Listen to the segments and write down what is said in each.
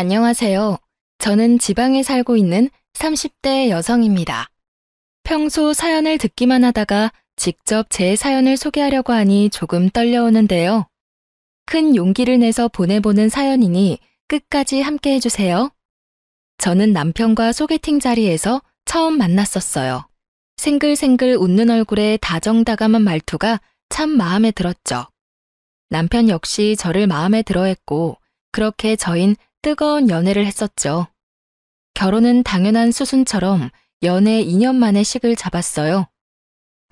안녕하세요. 저는 지방에 살고 있는 30대 여성입니다. 평소 사연을 듣기만 하다가 직접 제 사연을 소개하려고 하니 조금 떨려오는데요. 큰 용기를 내서 보내보는 사연이니 끝까지 함께 해주세요. 저는 남편과 소개팅 자리에서 처음 만났었어요. 생글생글 웃는 얼굴에 다정다감한 말투가 참 마음에 들었죠. 남편 역시 저를 마음에 들어했고 그렇게 저흰 뜨거운 연애를 했었죠. 결혼은 당연한 수순처럼 연애 2년 만에 식을 잡았어요.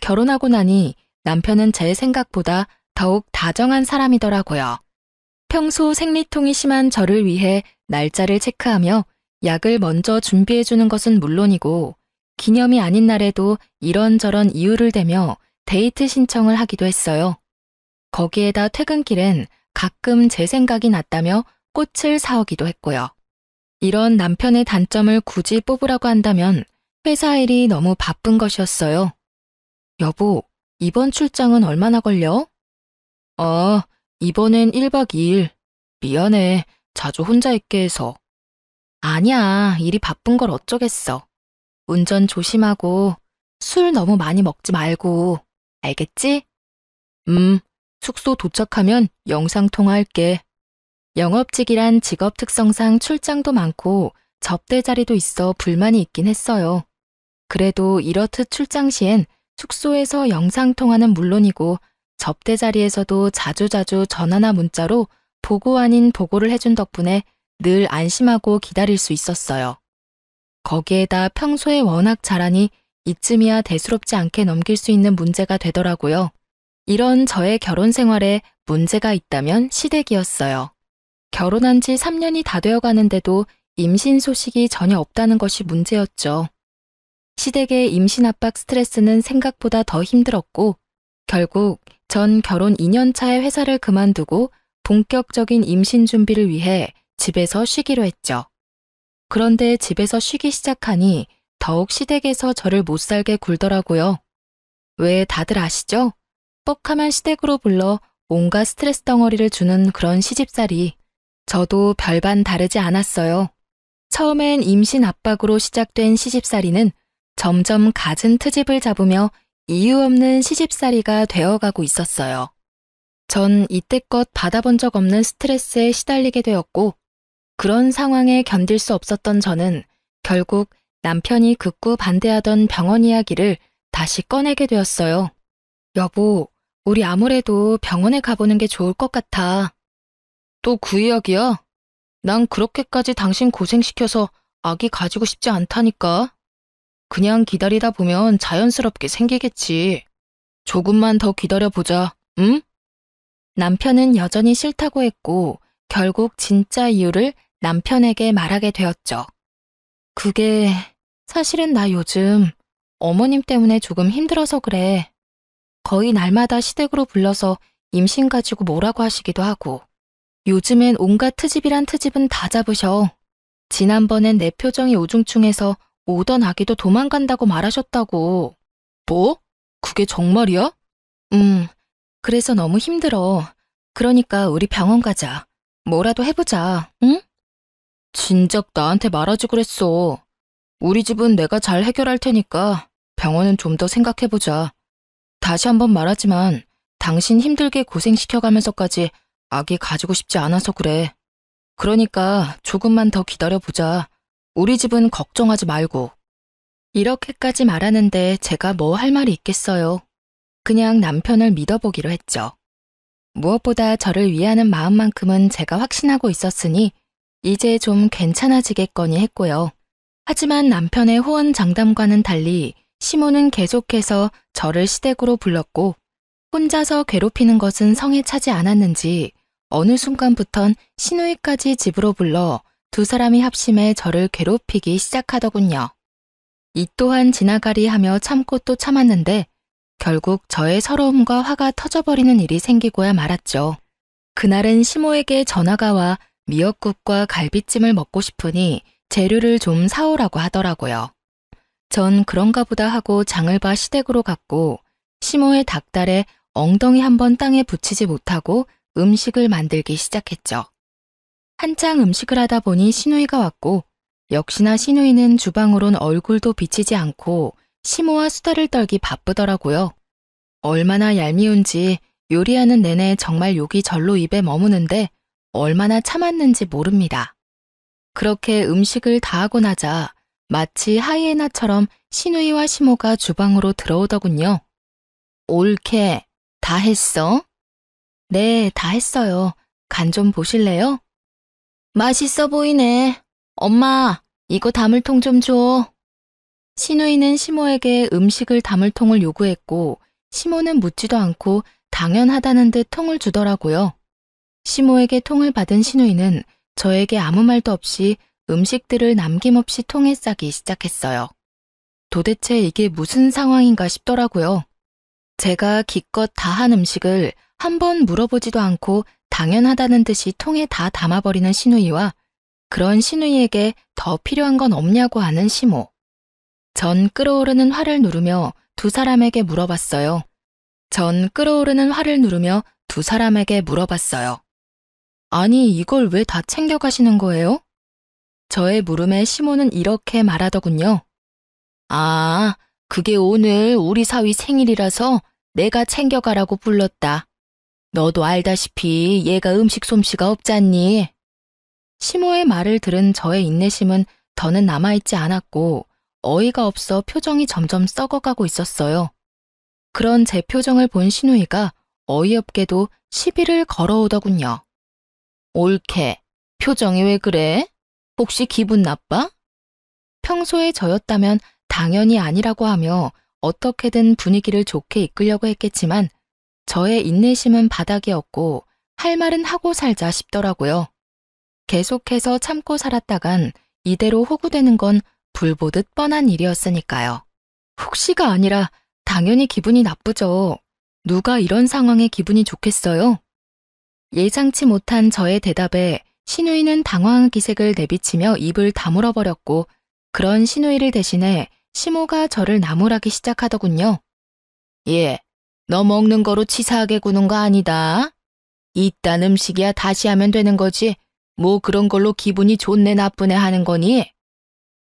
결혼하고 나니 남편은 제 생각보다 더욱 다정한 사람이더라고요. 평소 생리통이 심한 저를 위해 날짜를 체크하며 약을 먼저 준비해주는 것은 물론이고 기념이 아닌 날에도 이런저런 이유를 대며 데이트 신청을 하기도 했어요. 거기에다 퇴근길엔 가끔 제 생각이 났다며 꽃을 사오기도 했고요. 이런 남편의 단점을 굳이 뽑으라고 한다면 회사 일이 너무 바쁜 것이었어요. 여보, 이번 출장은 얼마나 걸려? 이번엔 1박 2일. 미안해, 자주 혼자 있게 해서. 아니야, 일이 바쁜 걸 어쩌겠어. 운전 조심하고 술 너무 많이 먹지 말고. 알겠지? 숙소 도착하면 영상통화할게. 영업직이란 직업 특성상 출장도 많고 접대 자리도 있어 불만이 있긴 했어요. 그래도 이렇듯 출장 시엔 숙소에서 영상통화는 물론이고 접대 자리에서도 자주자주 전화나 문자로 보고 아닌 보고를 해준 덕분에 늘 안심하고 기다릴 수 있었어요. 거기에다 평소에 워낙 잘하니 이쯤이야 대수롭지 않게 넘길 수 있는 문제가 되더라고요. 이런 저의 결혼 생활에 문제가 있다면 시댁이었어요. 결혼한 지 3년이 다 되어 가는데도 임신 소식이 전혀 없다는 것이 문제였죠. 시댁의 임신 압박 스트레스는 생각보다 더 힘들었고 결국 전 결혼 2년 차에 회사를 그만두고 본격적인 임신 준비를 위해 집에서 쉬기로 했죠. 그런데 집에서 쉬기 시작하니 더욱 시댁에서 저를 못 살게 굴더라고요. 왜 다들 아시죠? 뻑하면 시댁으로 불러 온갖 스트레스 덩어리를 주는 그런 시집살이. 저도 별반 다르지 않았어요. 처음엔 임신 압박으로 시작된 시집살이는 점점 갖은 트집을 잡으며 이유 없는 시집살이가 되어가고 있었어요. 전 이때껏 받아본 적 없는 스트레스에 시달리게 되었고 그런 상황에 견딜 수 없었던 저는 결국 남편이 극구 반대하던 병원 이야기를 다시 꺼내게 되었어요. 여보, 우리 아무래도 병원에 가보는 게 좋을 것 같아. 또 그 이야기야? 난 그렇게까지 당신 고생시켜서 아기 가지고 싶지 않다니까. 그냥 기다리다 보면 자연스럽게 생기겠지. 조금만 더 기다려보자, 응? 남편은 여전히 싫다고 했고 결국 진짜 이유를 남편에게 말하게 되었죠. 그게 사실은 나 요즘 어머님 때문에 조금 힘들어서 그래. 거의 날마다 시댁으로 불러서 임신 가지고 뭐라고 하시기도 하고 요즘엔 온갖 트집이란 트집은 다 잡으셔. 지난번엔 내 표정이 우중충해서 오던 아기도 도망간다고 말하셨다고. 뭐? 그게 정말이야? 그래서 너무 힘들어. 그러니까 우리 병원 가자. 뭐라도 해보자, 응? 진작 나한테 말하지 그랬어. 우리 집은 내가 잘 해결할 테니까 병원은 좀 더 생각해보자. 다시 한번 말하지만 당신 힘들게 고생시켜가면서까지 아기 가지고 싶지 않아서 그래. 그러니까 조금만 더 기다려보자. 우리 집은 걱정하지 말고. 이렇게까지 말하는데 제가 뭐 할 말이 있겠어요. 그냥 남편을 믿어보기로 했죠. 무엇보다 저를 위하는 마음만큼은 제가 확신하고 있었으니 이제 좀 괜찮아지겠거니 했고요. 하지만 남편의 호언장담과는 달리 시모는 계속해서 저를 시댁으로 불렀고 혼자서 괴롭히는 것은 성에 차지 않았는지 어느 순간부턴 시누이까지 집으로 불러 두 사람이 합심해 저를 괴롭히기 시작하더군요. 이 또한 지나가리 하며 참고 또 참았는데 결국 저의 서러움과 화가 터져버리는 일이 생기고야 말았죠. 그날은 시모에게 전화가 와 미역국과 갈비찜을 먹고 싶으니 재료를 좀 사오라고 하더라고요. 전 그런가 보다 하고 장을 봐 시댁으로 갔고 시모의 닭달에 엉덩이 한 번 땅에 붙이지 못하고 음식을 만들기 시작했죠. 한창 음식을 하다 보니 시누이가 왔고, 역시나 시누이는 주방으론 얼굴도 비치지 않고 시모와 수다를 떨기 바쁘더라고요. 얼마나 얄미운지 요리하는 내내 정말 욕이 절로 입에 머무는데 얼마나 참았는지 모릅니다. 그렇게 음식을 다 하고 나자 마치 하이에나처럼 시누이와 시모가 주방으로 들어오더군요. 옳게, 다 했어? 네, 다 했어요. 간 좀 보실래요? 맛있어 보이네. 엄마, 이거 담을 통 좀 줘. 시누이는 시모에게 음식을 담을 통을 요구했고, 시모는 묻지도 않고 당연하다는 듯 통을 주더라고요. 시모에게 통을 받은 시누이는 저에게 아무 말도 없이 음식들을 남김없이 통에 싸기 시작했어요. 도대체 이게 무슨 상황인가 싶더라고요. 제가 기껏 다 한 음식을 한 번 물어보지도 않고 당연하다는 듯이 통에 다 담아버리는 시누이와 그런 시누이에게 더 필요한 건 없냐고 하는 시모. 전 끓어오르는 화를 누르며 두 사람에게 물어봤어요. 아니, 이걸 왜 다 챙겨가시는 거예요? 저의 물음에 시모는 이렇게 말하더군요. 아, 그게 오늘 우리 사위 생일이라서 내가 챙겨가라고 불렀다. 너도 알다시피 얘가 음식 솜씨가 없잖니. 시모의 말을 들은 저의 인내심은 더는 남아있지 않았고 어이가 없어 표정이 점점 썩어가고 있었어요. 그런 제 표정을 본 시누이가 어이없게도 시비를 걸어오더군요. 옳게, 표정이 왜 그래? 혹시 기분 나빠? 평소에 저였다면 당연히 아니라고 하며 어떻게든 분위기를 좋게 이끌려고 했겠지만 저의 인내심은 바닥이었고 할 말은 하고 살자 싶더라고요. 계속해서 참고 살았다간 이대로 호구되는 건 불보듯 뻔한 일이었으니까요. 혹시가 아니라 당연히 기분이 나쁘죠. 누가 이런 상황에 기분이 좋겠어요? 예상치 못한 저의 대답에 시누이는 당황한 기색을 내비치며 입을 다물어 버렸고 그런 시누이를 대신해 시모가 저를 나무라기 시작하더군요. 예, 너 먹는 거로 치사하게 구는 거 아니다. 이딴 음식이야 다시 하면 되는 거지. 뭐 그런 걸로 기분이 좋네 나쁘네 하는 거니?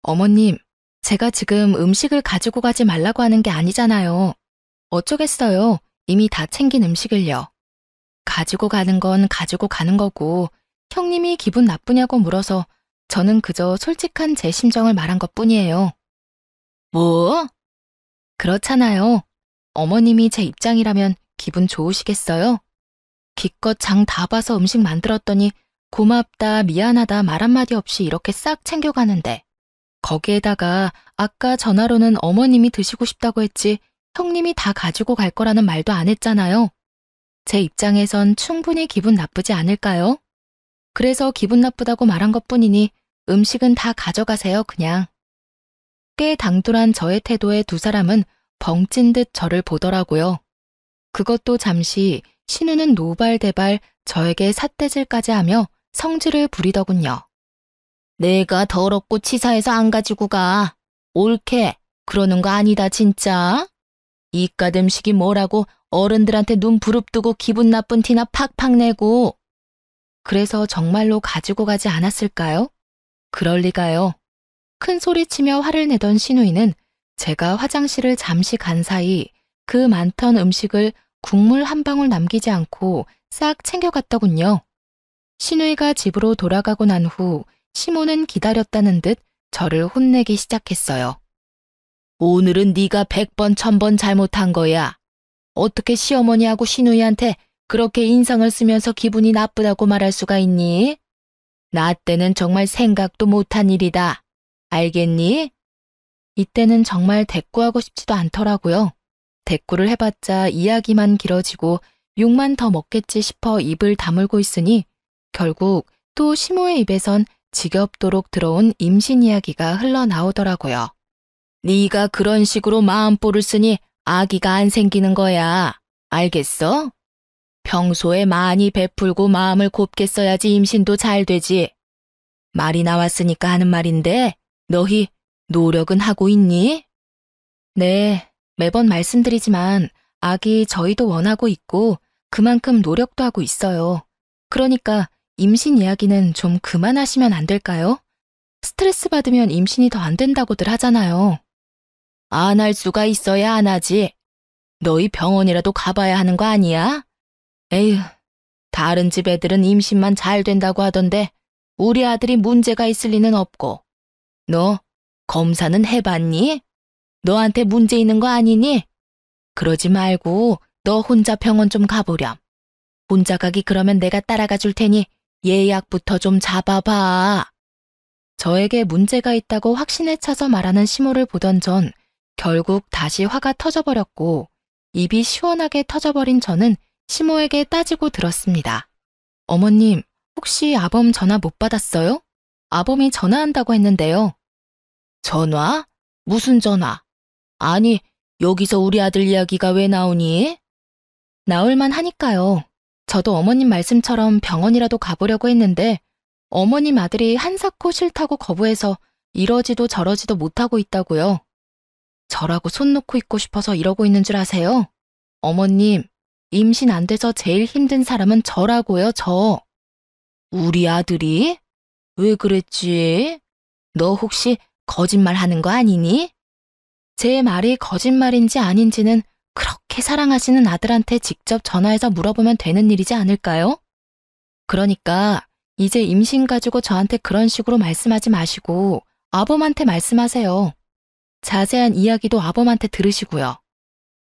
어머님, 제가 지금 음식을 가지고 가지 말라고 하는 게 아니잖아요. 어쩌겠어요. 이미 다 챙긴 음식을요. 가지고 가는 건 가지고 가는 거고 형님이 기분 나쁘냐고 물어서 저는 그저 솔직한 제 심정을 말한 것뿐이에요. 뭐? 그렇잖아요. 어머님이 제 입장이라면 기분 좋으시겠어요? 기껏 장 다 봐서 음식 만들었더니 고맙다, 미안하다 말 한마디 없이 이렇게 싹 챙겨가는데 거기에다가 아까 전화로는 어머님이 드시고 싶다고 했지 형님이 다 가지고 갈 거라는 말도 안 했잖아요. 제 입장에선 충분히 기분 나쁘지 않을까요? 그래서 기분 나쁘다고 말한 것뿐이니 음식은 다 가져가세요, 그냥. 꽤 당돌한 저의 태도에 두 사람은 벙찐 듯 저를 보더라고요. 그것도 잠시 신우는 노발대발 저에게 삿대질까지 하며 성질을 부리더군요. 내가 더럽고 치사해서 안 가지고 가. 옳게, 그러는 거 아니다, 진짜. 이깟 음식이 뭐라고 어른들한테 눈 부릅뜨고 기분 나쁜 티나 팍팍 내고. 그래서 정말로 가지고 가지 않았을까요? 그럴 리가요. 큰 소리치며 화를 내던 시누이는 제가 화장실을 잠시 간 사이 그 많던 음식을 국물 한 방울 남기지 않고 싹 챙겨갔더군요. 시누이가 집으로 돌아가고 난 후 시모는 기다렸다는 듯 저를 혼내기 시작했어요. 오늘은 네가 100번 1000번 잘못한 거야. 어떻게 시어머니하고 시누이한테 그렇게 인상을 쓰면서 기분이 나쁘다고 말할 수가 있니? 나 때는 정말 생각도 못한 일이다. 알겠니? 이때는 정말 대꾸하고 싶지도 않더라고요. 대꾸를 해봤자 이야기만 길어지고 욕만 더 먹겠지 싶어 입을 다물고 있으니 결국 또 시모의 입에선 지겹도록 들어온 임신 이야기가 흘러나오더라고요. 네가 그런 식으로 마음보를 쓰니 아기가 안 생기는 거야. 알겠어? 평소에 많이 베풀고 마음을 곱게 써야지 임신도 잘 되지. 말이 나왔으니까 하는 말인데 너희 노력은 하고 있니? 네, 매번 말씀드리지만 아기 저희도 원하고 있고 그만큼 노력도 하고 있어요. 그러니까 임신 이야기는 좀 그만하시면 안 될까요? 스트레스 받으면 임신이 더 안 된다고들 하잖아요. 안 할 수가 있어야 안 하지. 너희 병원이라도 가봐야 하는 거 아니야? 에휴, 다른 집 애들은 임신만 잘 된다고 하던데 우리 아들이 문제가 있을 리는 없고. 너 검사는 해봤니? 너한테 문제 있는 거 아니니? 그러지 말고 너 혼자 병원 좀 가보렴. 혼자 가기 그러면 내가 따라가 줄 테니 예약부터 좀 잡아봐. 저에게 문제가 있다고 확신에 차서 말하는 시모를 보던 전 결국 다시 화가 터져버렸고 입이 시원하게 터져버린 저는 시모에게 따지고 들었습니다. 어머님, 혹시 아범 전화 못 받았어요? 아범이 전화한다고 했는데요. 전화? 무슨 전화? 아니, 여기서 우리 아들 이야기가 왜 나오니? 나올만 하니까요. 저도 어머님 말씀처럼 병원이라도 가보려고 했는데 어머님 아들이 한사코 싫다고 거부해서 이러지도 저러지도 못하고 있다고요. 저라고 손 놓고 있고 싶어서 이러고 있는 줄 아세요? 어머님, 임신 안 돼서 제일 힘든 사람은 저라고요, 저. 우리 아들이? 왜 그랬지? 너 혹시 거짓말 하는 거 아니니? 제 말이 거짓말인지 아닌지는 그렇게 사랑하시는 아들한테 직접 전화해서 물어보면 되는 일이지 않을까요? 그러니까 이제 임신 가지고 저한테 그런 식으로 말씀하지 마시고 아범한테 말씀하세요. 자세한 이야기도 아범한테 들으시고요.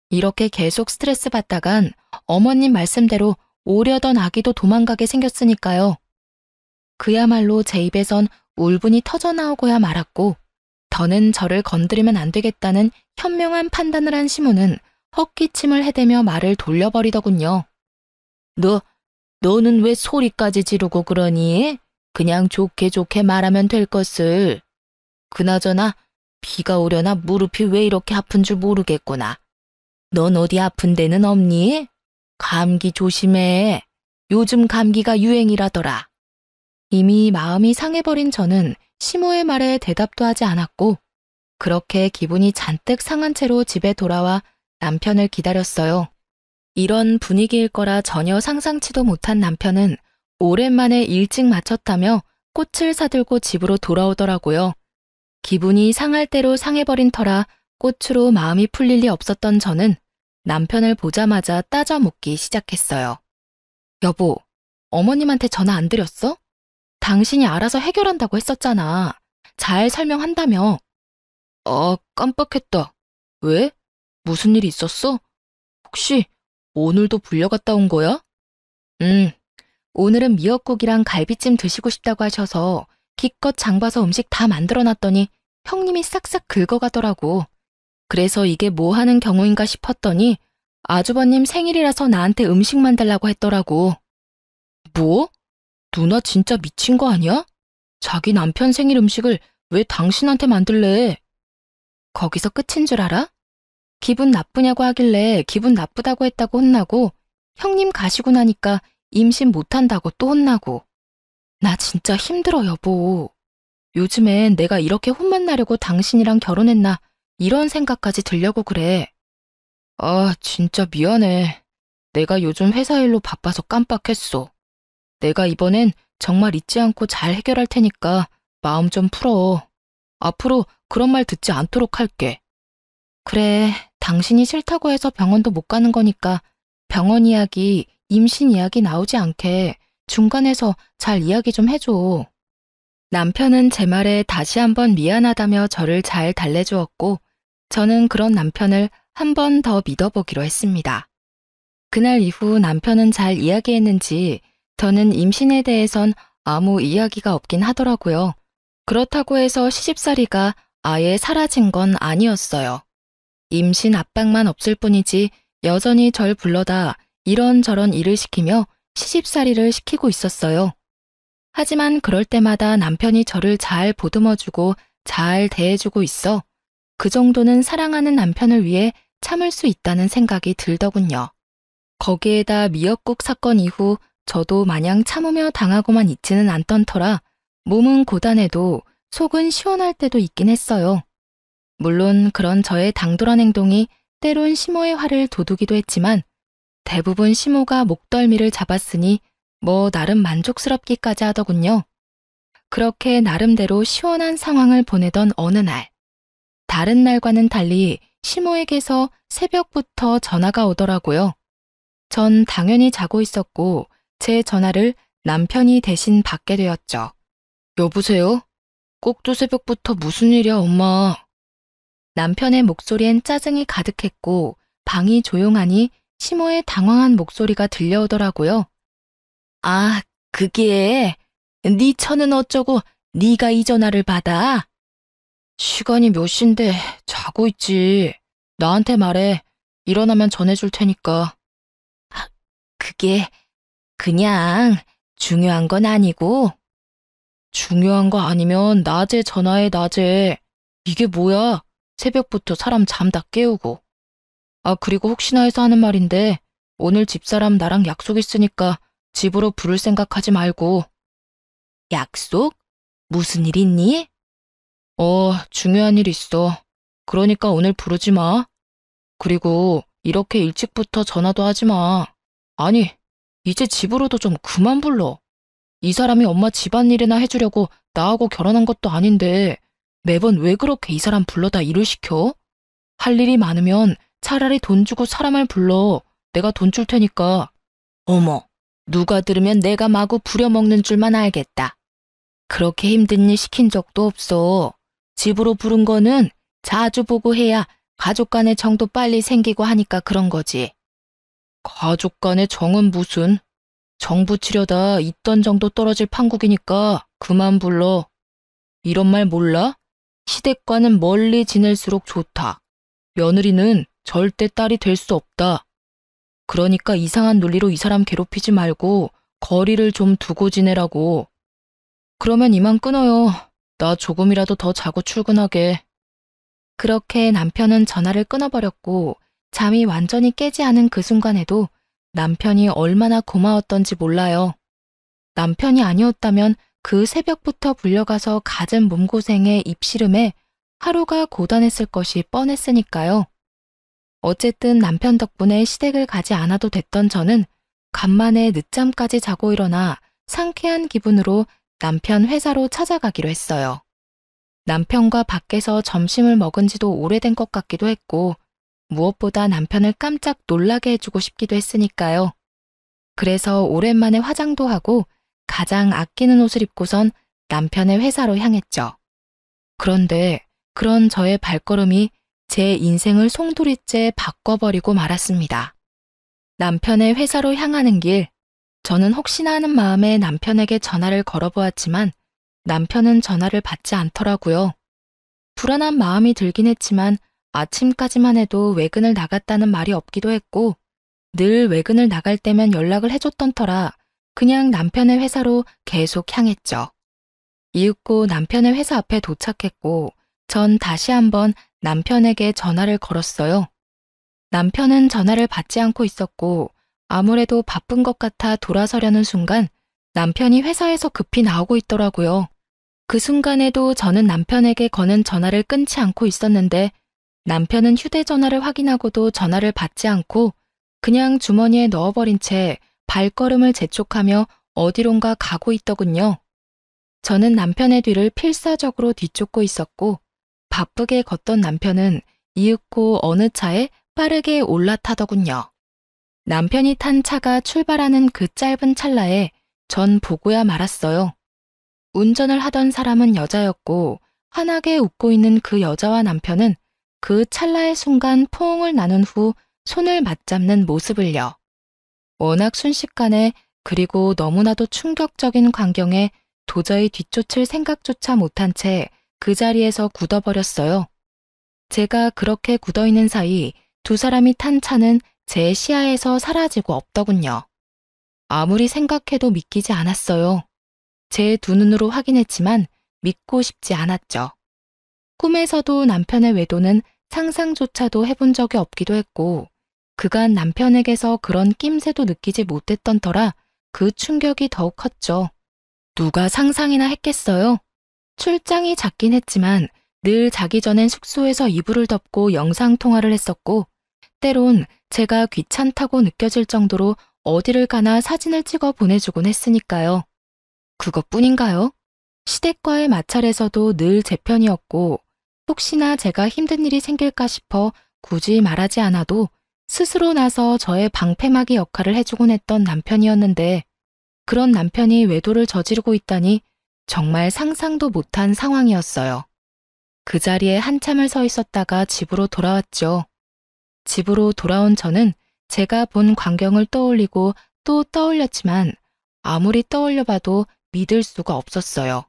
이렇게 계속 스트레스 받다간 어머님 말씀대로 오려던 아기도 도망가게 생겼으니까요. 그야말로 제 입에선 울분이 터져나오고야 말았고 더는 저를 건드리면 안 되겠다는 현명한 판단을 한 시모는 헛기침을 해대며 말을 돌려버리더군요. 너는 왜 소리까지 지르고 그러니? 그냥 좋게 좋게 말하면 될 것을. 그나저나 비가 오려나 무릎이 왜 이렇게 아픈 줄 모르겠구나. 넌 어디 아픈 데는 없니? 감기 조심해. 요즘 감기가 유행이라더라. 이미 마음이 상해버린 저는 시모의 말에 대답도 하지 않았고 그렇게 기분이 잔뜩 상한 채로 집에 돌아와 남편을 기다렸어요. 이런 분위기일 거라 전혀 상상치도 못한 남편은 오랜만에 일찍 마쳤다며 꽃을 사들고 집으로 돌아오더라고요. 기분이 상할 대로 상해버린 터라 꽃으로 마음이 풀릴 리 없었던 저는 남편을 보자마자 따져 묻기 시작했어요. 여보, 어머님한테 전화 안 드렸어? 당신이 알아서 해결한다고 했었잖아. 잘 설명한다며. 깜빡했다. 왜? 무슨 일이 있었어? 혹시 오늘도 불려갔다 온 거야? 오늘은 미역국이랑 갈비찜 드시고 싶다고 하셔서 기껏 장봐서 음식 다 만들어놨더니 형님이 싹싹 긁어가더라고. 그래서 이게 뭐 하는 경우인가 싶었더니 아주버님 생일이라서 나한테 음식 만들라고 했더라고. 뭐? 누나 진짜 미친 거 아니야? 자기 남편 생일 음식을 왜 당신한테 만들래? 거기서 끝인 줄 알아? 기분 나쁘냐고 하길래 기분 나쁘다고 했다고 혼나고 형님 가시고 나니까 임신 못한다고 또 혼나고. 나 진짜 힘들어, 여보. 요즘엔 내가 이렇게 혼만 나려고 당신이랑 결혼했나 이런 생각까지 들려고 그래. 진짜 미안해. 내가 요즘 회사 일로 바빠서 깜빡했어. 내가 이번엔 정말 잊지 않고 잘 해결할 테니까 마음 좀 풀어. 앞으로 그런 말 듣지 않도록 할게. 그래, 당신이 싫다고 해서 병원도 못 가는 거니까 병원 이야기, 임신 이야기 나오지 않게 중간에서 잘 이야기 좀 해줘. 남편은 제 말에 다시 한번 미안하다며 저를 잘 달래주었고 저는 그런 남편을 한 번 더 믿어보기로 했습니다. 그날 이후 남편은 잘 이야기했는지 저는 임신에 대해선 아무 이야기가 없긴 하더라고요. 그렇다고 해서 시집살이가 아예 사라진 건 아니었어요. 임신 압박만 없을 뿐이지 여전히 절 불러다 이런저런 일을 시키며 시집살이를 시키고 있었어요. 하지만 그럴 때마다 남편이 저를 잘 보듬어주고 잘 대해주고 있어 그 정도는 사랑하는 남편을 위해 참을 수 있다는 생각이 들더군요. 거기에다 미역국 사건 이후 저도 마냥 참으며 당하고만 있지는 않던 터라 몸은 고단해도 속은 시원할 때도 있긴 했어요. 물론 그런 저의 당돌한 행동이 때론 시모의 화를 돋우기도 했지만 대부분 시모가 목덜미를 잡았으니 뭐 나름 만족스럽기까지 하더군요. 그렇게 나름대로 시원한 상황을 보내던 어느 날, 다른 날과는 달리 시모에게서 새벽부터 전화가 오더라고요. 전 당연히 자고 있었고 제 전화를 남편이 대신 받게 되었죠. 여보세요? 꼭두 새벽부터 무슨 일이야, 엄마? 남편의 목소리엔 짜증이 가득했고 방이 조용하니 시모의 당황한 목소리가 들려오더라고요. 아, 그게 네 처는 어쩌고 네가 이 전화를 받아? 시간이 몇 시인데 자고 있지. 나한테 말해. 일어나면 전해줄 테니까. 아, 그게 그냥 중요한 건 아니고. 중요한 거 아니면 낮에 전화해, 낮에. 이게 뭐야? 새벽부터 사람 잠 다 깨우고. 아, 그리고 혹시나 해서 하는 말인데 오늘 집사람 나랑 약속 있으니까 집으로 부를 생각하지 말고. 약속? 무슨 일 있니? 중요한 일 있어. 그러니까 오늘 부르지 마. 그리고 이렇게 일찍부터 전화도 하지 마. 아니, 이제 집으로도 좀 그만 불러. 이 사람이 엄마 집안일이나 해주려고 나하고 결혼한 것도 아닌데 매번 왜 그렇게 이 사람 불러다 일을 시켜? 할 일이 많으면 차라리 돈 주고 사람을 불러. 내가 돈 줄 테니까. 어머, 누가 들으면 내가 마구 부려먹는 줄만 알겠다. 그렇게 힘든 일 시킨 적도 없어. 집으로 부른 거는 자주 보고 해야 가족 간의 정도 빨리 생기고 하니까 그런 거지. 가족 간의 정은 무슨? 정 붙이려다 있던 정도 떨어질 판국이니까 그만 불러. 이런 말 몰라? 시댁과는 멀리 지낼수록 좋다. 며느리는 절대 딸이 될 수 없다. 그러니까 이상한 논리로 이 사람 괴롭히지 말고 거리를 좀 두고 지내라고. 그러면 이만 끊어요. 나 조금이라도 더 자고 출근하게. 그렇게 남편은 전화를 끊어버렸고 잠이 완전히 깨지 않은 그 순간에도 남편이 얼마나 고마웠던지 몰라요. 남편이 아니었다면 그 새벽부터 불려가서 갖은 몸고생에 입씨름에 하루가 고단했을 것이 뻔했으니까요. 어쨌든 남편 덕분에 시댁을 가지 않아도 됐던 저는 간만에 늦잠까지 자고 일어나 상쾌한 기분으로 남편 회사로 찾아가기로 했어요. 남편과 밖에서 점심을 먹은 지도 오래된 것 같기도 했고 무엇보다 남편을 깜짝 놀라게 해주고 싶기도 했으니까요. 그래서 오랜만에 화장도 하고 가장 아끼는 옷을 입고선 남편의 회사로 향했죠. 그런데 그런 저의 발걸음이 제 인생을 송두리째 바꿔버리고 말았습니다. 남편의 회사로 향하는 길, 저는 혹시나 하는 마음에 남편에게 전화를 걸어보았지만 남편은 전화를 받지 않더라고요. 불안한 마음이 들긴 했지만 아침까지만 해도 외근을 나갔다는 말이 없기도 했고 늘 외근을 나갈 때면 연락을 해줬던 터라 그냥 남편의 회사로 계속 향했죠. 이윽고 남편의 회사 앞에 도착했고 전 다시 한번 남편에게 전화를 걸었어요. 남편은 전화를 받지 않고 있었고 아무래도 바쁜 것 같아 돌아서려는 순간 남편이 회사에서 급히 나오고 있더라고요. 그 순간에도 저는 남편에게 거는 전화를 끊지 않고 있었는데 남편은 휴대전화를 확인하고도 전화를 받지 않고 그냥 주머니에 넣어버린 채 발걸음을 재촉하며 어디론가 가고 있더군요. 저는 남편의 뒤를 필사적으로 뒤쫓고 있었고 바쁘게 걷던 남편은 이윽고 어느 차에 빠르게 올라타더군요. 남편이 탄 차가 출발하는 그 짧은 찰나에 전 보고야 말았어요. 운전을 하던 사람은 여자였고 환하게 웃고 있는 그 여자와 남편은 그 찰나의 순간 포옹을 나눈 후 손을 맞잡는 모습을요. 워낙 순식간에 그리고 너무나도 충격적인 광경에 도저히 뒤쫓을 생각조차 못한 채 그 자리에서 굳어버렸어요. 제가 그렇게 굳어있는 사이 두 사람이 탄 차는 제 시야에서 사라지고 없더군요. 아무리 생각해도 믿기지 않았어요. 제 두 눈으로 확인했지만 믿고 싶지 않았죠. 꿈에서도 남편의 외도는 상상조차도 해본 적이 없기도 했고 그간 남편에게서 그런 낌새도 느끼지 못했던 터라 그 충격이 더욱 컸죠. 누가 상상이나 했겠어요? 출장이 잦긴 했지만 늘 자기 전엔 숙소에서 이불을 덮고 영상통화를 했었고 때론 제가 귀찮다고 느껴질 정도로 어디를 가나 사진을 찍어 보내주곤 했으니까요. 그것뿐인가요? 시댁과의 마찰에서도 늘 제 편이었고, 혹시나 제가 힘든 일이 생길까 싶어 굳이 말하지 않아도 스스로 나서 저의 방패막이 역할을 해주곤 했던 남편이었는데, 그런 남편이 외도를 저지르고 있다니 정말 상상도 못한 상황이었어요. 그 자리에 한참을 서 있었다가 집으로 돌아왔죠. 집으로 돌아온 저는 제가 본 광경을 떠올리고 또 떠올렸지만 아무리 떠올려봐도 믿을 수가 없었어요.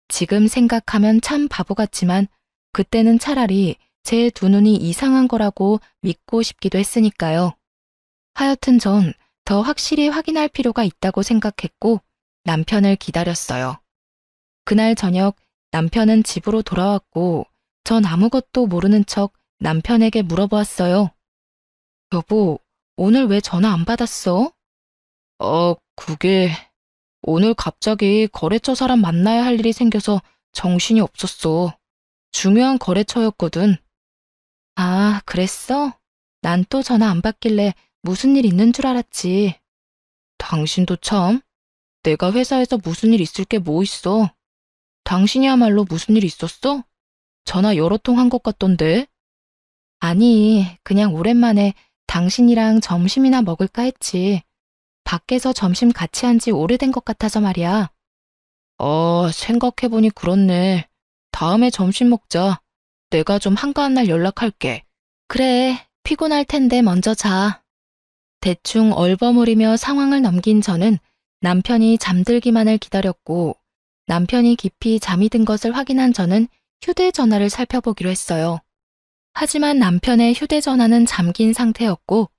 지금 생각하면 참 바보 같지만 그때는 차라리 제 두 눈이 이상한 거라고 믿고 싶기도 했으니까요. 하여튼 전 더 확실히 확인할 필요가 있다고 생각했고 남편을 기다렸어요. 그날 저녁 남편은 집으로 돌아왔고 전 아무것도 모르는 척 남편에게 물어보았어요. 여보, 오늘 왜 전화 안 받았어? 그게 오늘 갑자기 거래처 사람 만나야 할 일이 생겨서 정신이 없었어. 중요한 거래처였거든. 아, 그랬어? 난 또 전화 안 받길래 무슨 일 있는 줄 알았지. 당신도 참. 내가 회사에서 무슨 일 있을 게 뭐 있어. 당신이야말로 무슨 일 있었어? 전화 여러 통 한 것 같던데. 아니, 그냥 오랜만에 당신이랑 점심이나 먹을까 했지. 밖에서 점심 같이 한지 오래된 것 같아서 말이야. 생각해보니 그렇네. 다음에 점심 먹자. 내가 좀 한가한 날 연락할게. 그래, 피곤할 텐데 먼저 자. 대충 얼버무리며 상황을 넘긴 저는 남편이 잠들기만을 기다렸고 남편이 깊이 잠이 든 것을 확인한 저는 휴대전화를 살펴보기로 했어요. 하지만 남편의 휴대전화는 잠긴 상태였고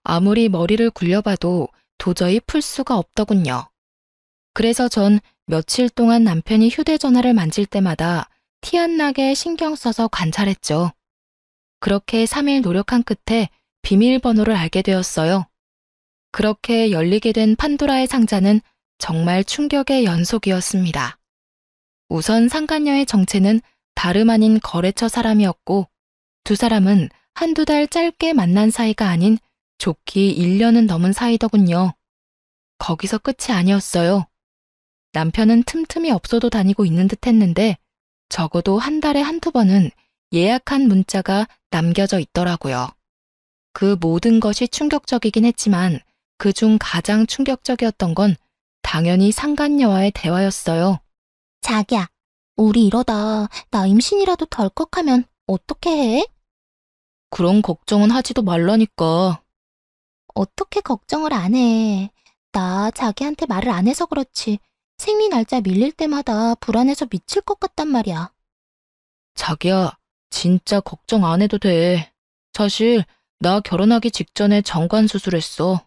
아무리 머리를 굴려봐도 도저히 풀 수가 없더군요. 그래서 전 며칠 동안 남편이 휴대전화를 만질 때마다 티 안 나게 신경 써서 관찰했죠. 그렇게 3일 노력한 끝에 비밀번호를 알게 되었어요. 그렇게 열리게 된 판도라의 상자는 정말 충격의 연속이었습니다. 우선 상간녀의 정체는 다름 아닌 거래처 사람이었고 두 사람은 한두 달 짧게 만난 사이가 아닌 좋기 1년은 넘은 사이더군요. 거기서 끝이 아니었어요. 남편은 틈틈이 업소도 다니고 있는 듯 했는데 적어도 한 달에 한두 번은 예약한 문자가 남겨져 있더라고요. 그 모든 것이 충격적이긴 했지만 그중 가장 충격적이었던 건 당연히 상간녀와의 대화였어요. 자기야, 우리 이러다 나 임신이라도 덜컥하면 어떻게 해? 그런 걱정은 하지도 말라니까. 어떻게 걱정을 안 해? 나 자기한테 말을 안 해서 그렇지. 생리 날짜 밀릴 때마다 불안해서 미칠 것 같단 말이야. 자기야, 진짜 걱정 안 해도 돼. 사실 나 결혼하기 직전에 정관 수술했어.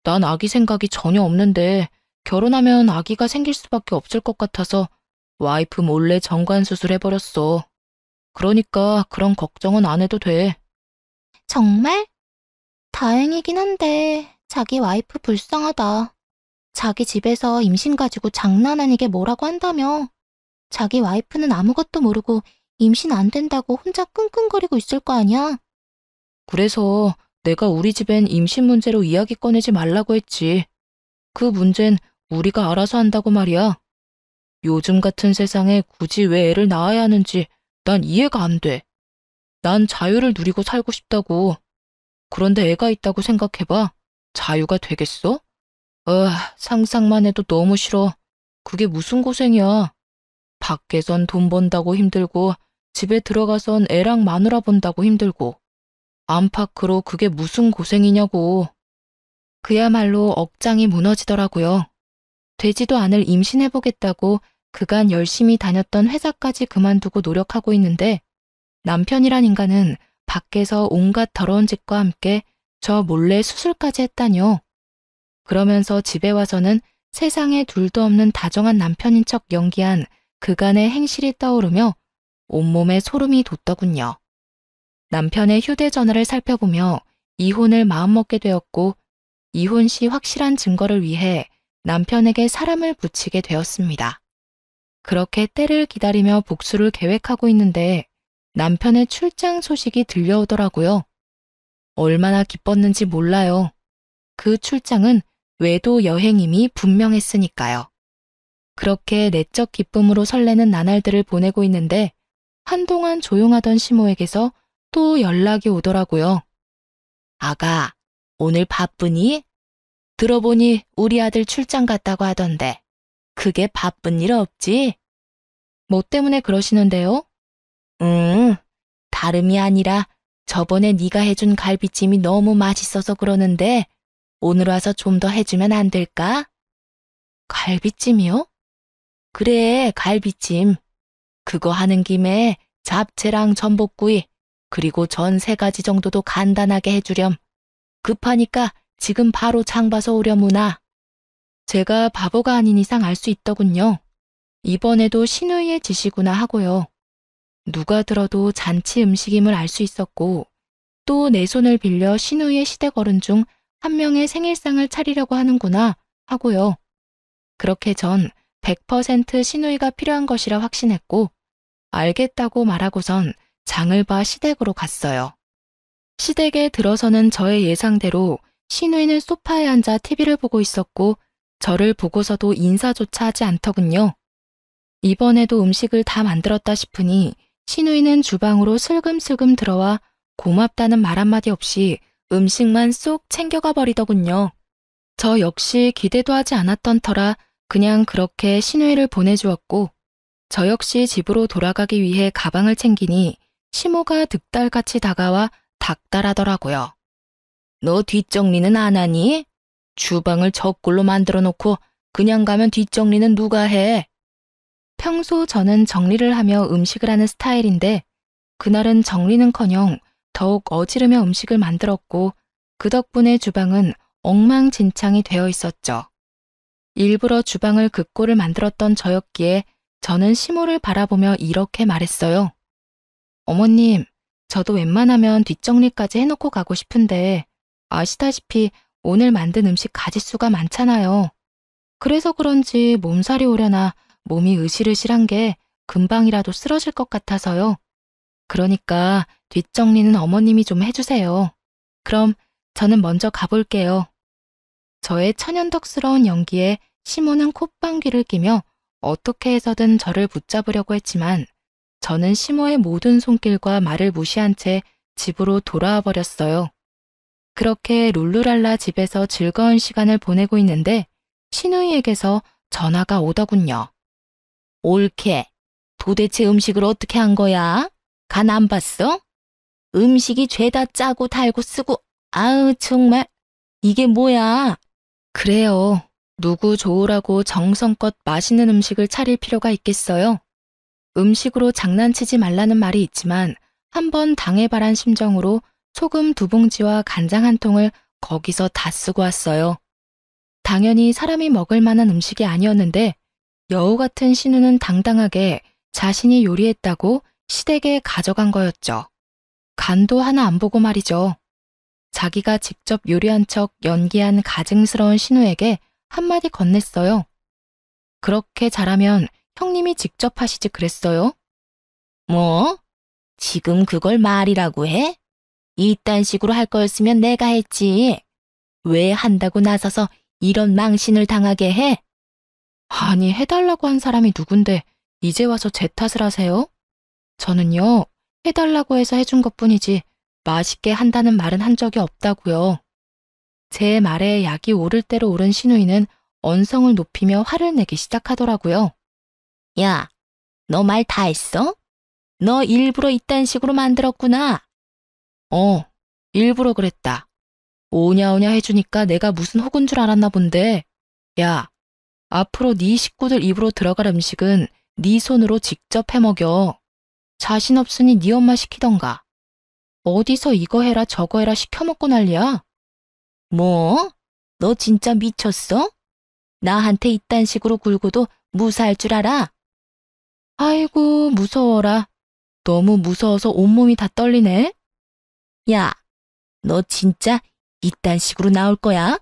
난 아기 생각이 전혀 없는데 결혼하면 아기가 생길 수밖에 없을 것 같아서 와이프 몰래 정관 수술해버렸어. 그러니까 그런 걱정은 안 해도 돼. 정말? 다행이긴 한데 자기 와이프 불쌍하다. 자기 집에서 임신 가지고 장난 아니게 뭐라고 한다며. 자기 와이프는 아무것도 모르고 임신 안 된다고 혼자 끙끙거리고 있을 거 아니야? 그래서 내가 우리 집엔 임신 문제로 이야기 꺼내지 말라고 했지. 그 문제는 우리가 알아서 한다고 말이야. 요즘 같은 세상에 굳이 왜 애를 낳아야 하는지 난 이해가 안 돼. 난 자유를 누리고 살고 싶다고. 그런데 애가 있다고 생각해봐. 자유가 되겠어? 상상만 해도 너무 싫어. 그게 무슨 고생이야. 밖에선 돈 번다고 힘들고 집에 들어가선 애랑 마누라 본다고 힘들고 안팎으로 그게 무슨 고생이냐고. 그야말로 억장이 무너지더라고요. 되지도 않을 임신해보겠다고 그간 열심히 다녔던 회사까지 그만두고 노력하고 있는데 남편이란 인간은 밖에서 온갖 더러운 짓과 함께 저 몰래 수술까지 했다뇨. 그러면서 집에 와서는 세상에 둘도 없는 다정한 남편인 척 연기한 그간의 행실이 떠오르며 온몸에 소름이 돋더군요. 남편의 휴대전화를 살펴보며 이혼을 마음먹게 되었고 이혼 시 확실한 증거를 위해 남편에게 사람을 붙이게 되었습니다. 그렇게 때를 기다리며 복수를 계획하고 있는데 남편의 출장 소식이 들려오더라고요. 얼마나 기뻤는지 몰라요. 그 출장은 외도 여행임이 분명했으니까요. 그렇게 내적 기쁨으로 설레는 나날들을 보내고 있는데 한동안 조용하던 시모에게서 또 연락이 오더라고요. 아가, 오늘 바쁘니? 들어보니 우리 아들 출장 갔다고 하던데 그게 바쁜 일 없지? 뭐 때문에 그러시는데요? 다름이 아니라 저번에 네가 해준 갈비찜이 너무 맛있어서 그러는데 오늘 와서 좀 더 해주면 안 될까? 갈비찜이요? 그래, 갈비찜. 그거 하는 김에 잡채랑 전복구이, 그리고 전 3가지 정도도 간단하게 해주렴. 급하니까 지금 바로 장 봐서 오려무나. 제가 바보가 아닌 이상 알 수 있더군요. 이번에도 신우이의 짓이구나 하고요. 누가 들어도 잔치 음식임을 알 수 있었고 또 내 손을 빌려 신우이의 시댁어른 중 한 명의 생일상을 차리려고 하는구나 하고요. 그렇게 전 100% 신우이가 필요한 것이라 확신했고 알겠다고 말하고선 장을 봐 시댁으로 갔어요. 시댁에 들어서는 저의 예상대로 신우이는 소파에 앉아 TV를 보고 있었고 저를 보고서도 인사조차 하지 않더군요. 이번에도 음식을 다 만들었다 싶으니 신우이는 주방으로 슬금슬금 들어와 고맙다는 말 한마디 없이 음식만 쏙 챙겨가 버리더군요. 저 역시 기대도 하지 않았던 터라 그냥 그렇게 신우이를 보내주었고 저 역시 집으로 돌아가기 위해 가방을 챙기니 시모가 득달같이 다가와 닥달하더라고요. 너 뒷정리는 안 하니? 주방을 저꼴로 만들어 놓고 그냥 가면 뒷정리는 누가 해? 평소 저는 정리를 하며 음식을 하는 스타일인데 그날은 정리는커녕 더욱 어지르며 음식을 만들었고 그 덕분에 주방은 엉망진창이 되어 있었죠. 일부러 주방을 그 꼴을 만들었던 저였기에 저는 시모를 바라보며 이렇게 말했어요. 어머님, 저도 웬만하면 뒷정리까지 해놓고 가고 싶은데 아시다시피 오늘 만든 음식 가짓수가 많잖아요. 그래서 그런지 몸살이 오려나 몸이 으실으실한 게 금방이라도 쓰러질 것 같아서요. 그러니까 뒷정리는 어머님이 좀 해주세요. 그럼 저는 먼저 가볼게요. 저의 천연덕스러운 연기에 시모는 콧방귀를 끼며 어떻게 해서든 저를 붙잡으려고 했지만 저는 시모의 모든 손길과 말을 무시한 채 집으로 돌아와 버렸어요. 그렇게 룰루랄라 집에서 즐거운 시간을 보내고 있는데 신우이에게서 전화가 오더군요. 옳게, 도대체 음식을 어떻게 한 거야? 간 안 봤어? 음식이 죄다 짜고 달고 쓰고, 아우 정말, 이게 뭐야? 그래요. 누구 좋으라고 정성껏 맛있는 음식을 차릴 필요가 있겠어요? 음식으로 장난치지 말라는 말이 있지만 한번 당해바란 심정으로 소금 2봉지와 간장 1통을 거기서 다 쓰고 왔어요. 당연히 사람이 먹을 만한 음식이 아니었는데 여우 같은 신우는 당당하게 자신이 요리했다고 시댁에 가져간 거였죠. 간도 하나 안 보고 말이죠. 자기가 직접 요리한 척 연기한 가증스러운 신우에게 한마디 건넸어요. 그렇게 잘하면 형님이 직접 하시지 그랬어요? 뭐? 지금 그걸 말이라고 해? 이딴 식으로 할 거였으면 내가 했지. 왜 한다고 나서서 이런 망신을 당하게 해? 아니, 해달라고 한 사람이 누군데 이제 와서 제 탓을 하세요? 저는요, 해달라고 해서 해준 것뿐이지 맛있게 한다는 말은 한 적이 없다고요. 제 말에 약이 오를 대로 오른 신우이는 언성을 높이며 화를 내기 시작하더라고요. 야, 너 말 다 했어? 너 일부러 이딴 식으로 만들었구나. 일부러 그랬다. 오냐오냐 해주니까 내가 무슨 혹은 줄 알았나 본데. 야, 앞으로 네 식구들 입으로 들어갈 음식은 네 손으로 직접 해먹여. 자신 없으니 네 엄마 시키던가. 어디서 이거 해라 저거 해라 시켜먹고 난리야? 뭐? 너 진짜 미쳤어? 나한테 이딴 식으로 굴고도 무사할 줄 알아? 아이고, 무서워라. 너무 무서워서 온몸이 다 떨리네. 야, 너 진짜 이딴 식으로 나올 거야?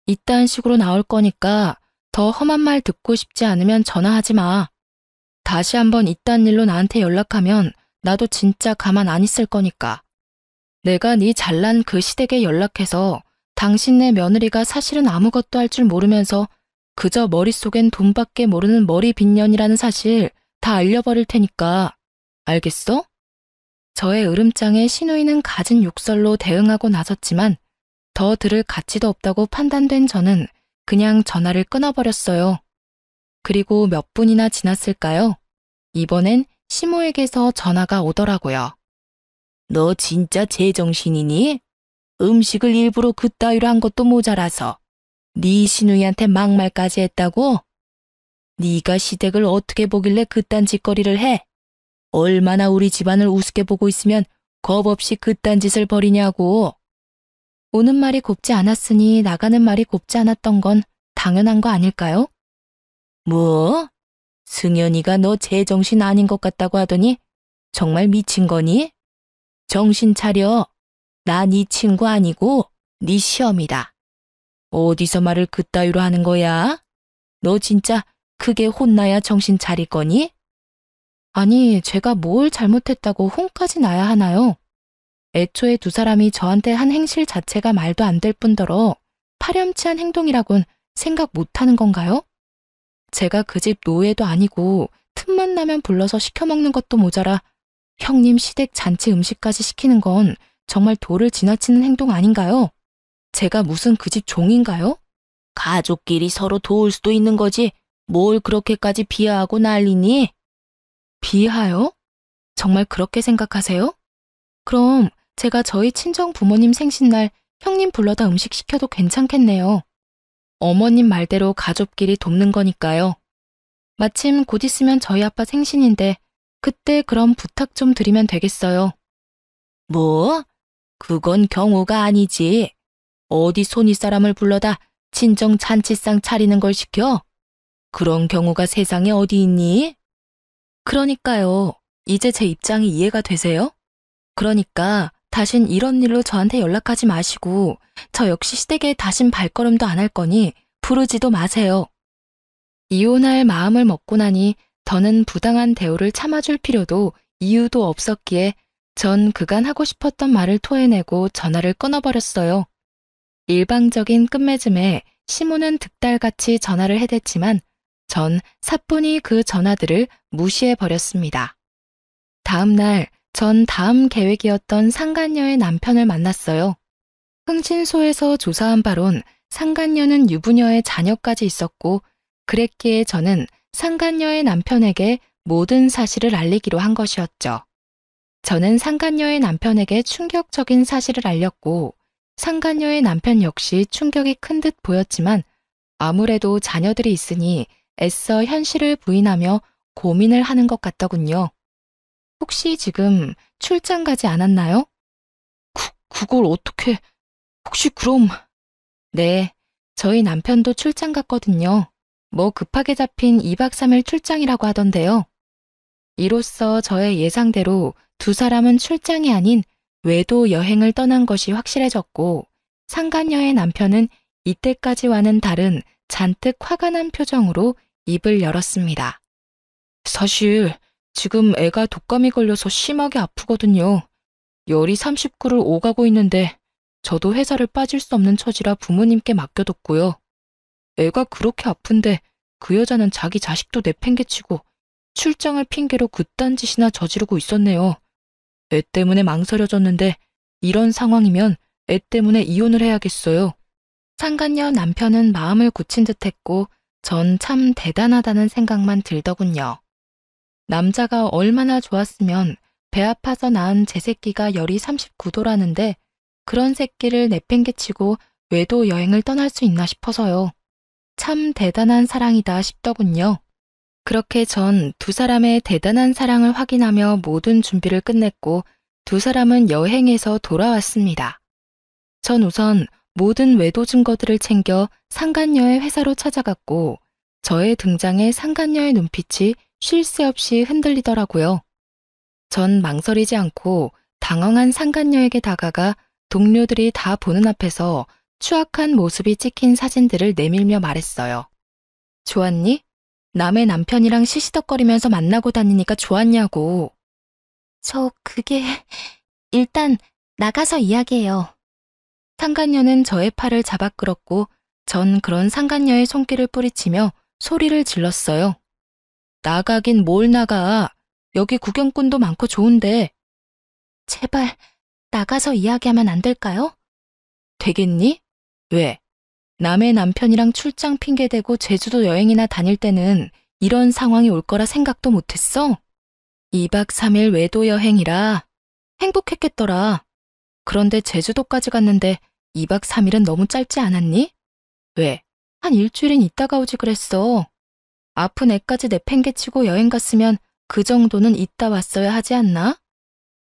이딴 식으로 나올 거니까 더 험한 말 듣고 싶지 않으면 전화하지 마. 다시 한번 이딴 일로 나한테 연락하면 나도 진짜 가만 안 있을 거니까. 내가 네 잘난 그 시댁에 연락해서 당신네 며느리가 사실은 아무것도 할 줄 모르면서 그저 머릿속엔 돈밖에 모르는 머리 빚년이라는 사실 다 알려버릴 테니까. 알겠어? 저의 으름장에 신우이는 갖은 욕설로 대응하고 나섰지만 더 들을 가치도 없다고 판단된 저는 그냥 전화를 끊어버렸어요. 그리고 몇 분이나 지났을까요? 이번엔 시모에게서 전화가 오더라고요. 너 진짜 제정신이니? 음식을 일부러 그따위로 한 것도 모자라서 네 시누이한테 막말까지 했다고? 네가 시댁을 어떻게 보길래 그딴 짓거리를 해? 얼마나 우리 집안을 우습게 보고 있으면 겁없이 그딴 짓을 벌이냐고. 오는 말이 곱지 않았으니 나가는 말이 곱지 않았던 건 당연한 거 아닐까요? 뭐? 승연이가 너 제정신 아닌 것 같다고 하더니 정말 미친 거니? 정신 차려. 나 네 친구 아니고 네 시엄이다. 어디서 말을 그따위로 하는 거야? 너 진짜 크게 혼나야 정신 차릴 거니? 아니, 제가 뭘 잘못했다고 혼까지 나야 하나요? 애초에 두 사람이 저한테 한 행실 자체가 말도 안 될 뿐더러 파렴치한 행동이라곤 생각 못하는 건가요? 제가 그 집 노예도 아니고 틈만 나면 불러서 시켜먹는 것도 모자라 형님 시댁 잔치 음식까지 시키는 건 정말 도를 지나치는 행동 아닌가요? 제가 무슨 그 집 종인가요? 가족끼리 서로 도울 수도 있는 거지 뭘 그렇게까지 비하하고 난리니? 비하요? 정말 그렇게 생각하세요? 그럼 제가 저희 친정 부모님 생신날 형님 불러다 음식 시켜도 괜찮겠네요. 어머님 말대로 가족끼리 돕는 거니까요. 마침 곧 있으면 저희 아빠 생신인데 그때 그럼 부탁 좀 드리면 되겠어요. 뭐? 그건 경우가 아니지. 어디 손윗 사람을 불러다 친정 잔치상 차리는 걸 시켜? 그런 경우가 세상에 어디 있니? 그러니까요. 이제 제 입장이 이해가 되세요? 그러니까 다신 이런 일로 저한테 연락하지 마시고 저 역시 시댁에 다신 발걸음도 안 할 거니 부르지도 마세요. 이혼할 마음을 먹고 나니 더는 부당한 대우를 참아줄 필요도 이유도 없었기에 전 그간 하고 싶었던 말을 토해내고 전화를 끊어버렸어요. 일방적인 끝맺음에 시모는 득달같이 전화를 해댔지만 전 사뿐히 그 전화들을 무시해버렸습니다. 다음 날 전 다음 계획이었던 상간녀의 남편을 만났어요. 흥신소에서 조사한 바론 상간녀는 유부녀의 자녀까지 있었고 그랬기에 저는 상간녀의 남편에게 모든 사실을 알리기로 한 것이었죠. 저는 상간녀의 남편에게 충격적인 사실을 알렸고 상간녀의 남편 역시 충격이 큰 듯 보였지만 아무래도 자녀들이 있으니 애써 현실을 부인하며 고민을 하는 것 같더군요. 혹시 지금 출장 가지 않았나요? 그걸 어떻게... 혹시 그럼... 네, 저희 남편도 출장 갔거든요. 뭐 급하게 잡힌 2박 3일 출장이라고 하던데요. 이로써 저의 예상대로 두 사람은 출장이 아닌 외도 여행을 떠난 것이 확실해졌고 상간녀의 남편은 이때까지와는 다른 잔뜩 화가 난 표정으로 입을 열었습니다. 사실 지금 애가 독감이 걸려서 심하게 아프거든요. 열이 39를 오가고 있는데 저도 회사를 빠질 수 없는 처지라 부모님께 맡겨뒀고요. 애가 그렇게 아픈데 그 여자는 자기 자식도 내팽개치고 출장을 핑계로 그딴 짓이나 저지르고 있었네요. 애 때문에 망설여졌는데 이런 상황이면 애 때문에 이혼을 해야겠어요. 상간녀 남편은 마음을 굳힌 듯했고 전 참 대단하다는 생각만 들더군요. 남자가 얼마나 좋았으면 배 아파서 낳은 제 새끼가 열이 39도라는데 그런 새끼를 내팽개치고 외도 여행을 떠날 수 있나 싶어서요. 참 대단한 사랑이다 싶더군요. 그렇게 전 두 사람의 대단한 사랑을 확인하며 모든 준비를 끝냈고 두 사람은 여행에서 돌아왔습니다. 전 우선 모든 외도 증거들을 챙겨 상간녀의 회사로 찾아갔고 저의 등장에 상간녀의 눈빛이 쉴 새 없이 흔들리더라고요. 전 망설이지 않고 당황한 상간녀에게 다가가 동료들이 다 보는 앞에서 추악한 모습이 찍힌 사진들을 내밀며 말했어요. 좋았니? 남의 남편이랑 시시덕거리면서 만나고 다니니까 좋았냐고. 저 그게... 일단 나가서 이야기해요. 상간녀는 저의 팔을 잡아 끌었고 전 그런 상간녀의 손길을 뿌리치며 소리를 질렀어요. 나가긴 뭘 나가. 여기 구경꾼도 많고 좋은데. 제발 나가서 이야기하면 안 될까요? 되겠니? 왜? 남의 남편이랑 출장 핑계대고 제주도 여행이나 다닐 때는 이런 상황이 올 거라 생각도 못했어? 2박 3일 외도 여행이라 행복했겠더라. 그런데 제주도까지 갔는데 2박 3일은 너무 짧지 않았니? 왜? 한 일주일은 있다가 오지 그랬어. 아픈 애까지 내팽개치고 여행 갔으면 그 정도는 있다 왔어야 하지 않나?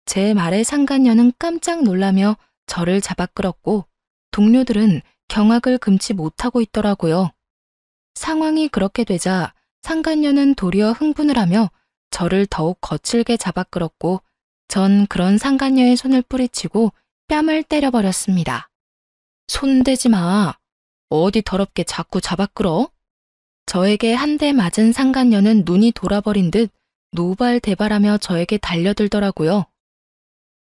제 말에 상간녀는 깜짝 놀라며 저를 잡아 끌었고 동료들은 경악을 금치 못하고 있더라고요. 상황이 그렇게 되자 상간녀는 도리어 흥분을 하며 저를 더욱 거칠게 잡아 끌었고 전 그런 상간녀의 손을 뿌리치고 뺨을 때려버렸습니다. 손대지 마. 어디 더럽게 자꾸 잡아 끌어? 저에게 한 대 맞은 상간녀는 눈이 돌아버린 듯 노발대발하며 저에게 달려들더라고요.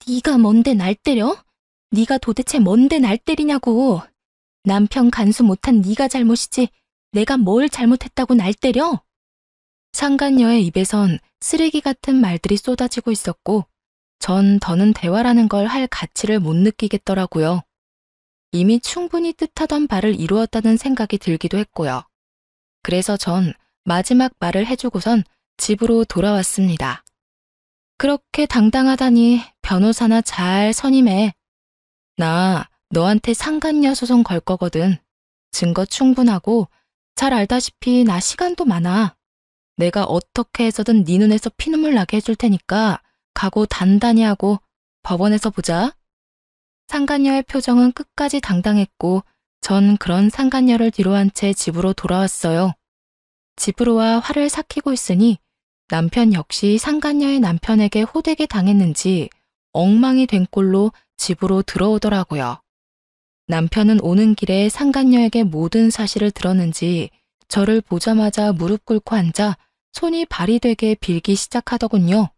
네가 뭔데 날 때려? 네가 도대체 뭔데 날 때리냐고. 남편 간수 못한 네가 잘못이지 내가 뭘 잘못했다고 날 때려? 상간녀의 입에선 쓰레기 같은 말들이 쏟아지고 있었고 전 더는 대화라는 걸 할 가치를 못 느끼겠더라고요. 이미 충분히 뜻하던 바를 이루었다는 생각이 들기도 했고요. 그래서 전 마지막 말을 해주고선 집으로 돌아왔습니다. 그렇게 당당하다니 변호사나 잘 선임해. 나 너한테 상간녀 소송 걸 거거든. 증거 충분하고 잘 알다시피 나 시간도 많아. 내가 어떻게 해서든 네 눈에서 피눈물 나게 해줄 테니까 각오 단단히 하고 법원에서 보자. 상간녀의 표정은 끝까지 당당했고 전 그런 상간녀를 뒤로한 채 집으로 돌아왔어요. 집으로 와 화를 삭히고 있으니 남편 역시 상간녀의 남편에게 호되게 당했는지 엉망이 된 꼴로 집으로 들어오더라고요. 남편은 오는 길에 상간녀에게 모든 사실을 들었는지 저를 보자마자 무릎 꿇고 앉아 손이 발이 되게 빌기 시작하더군요.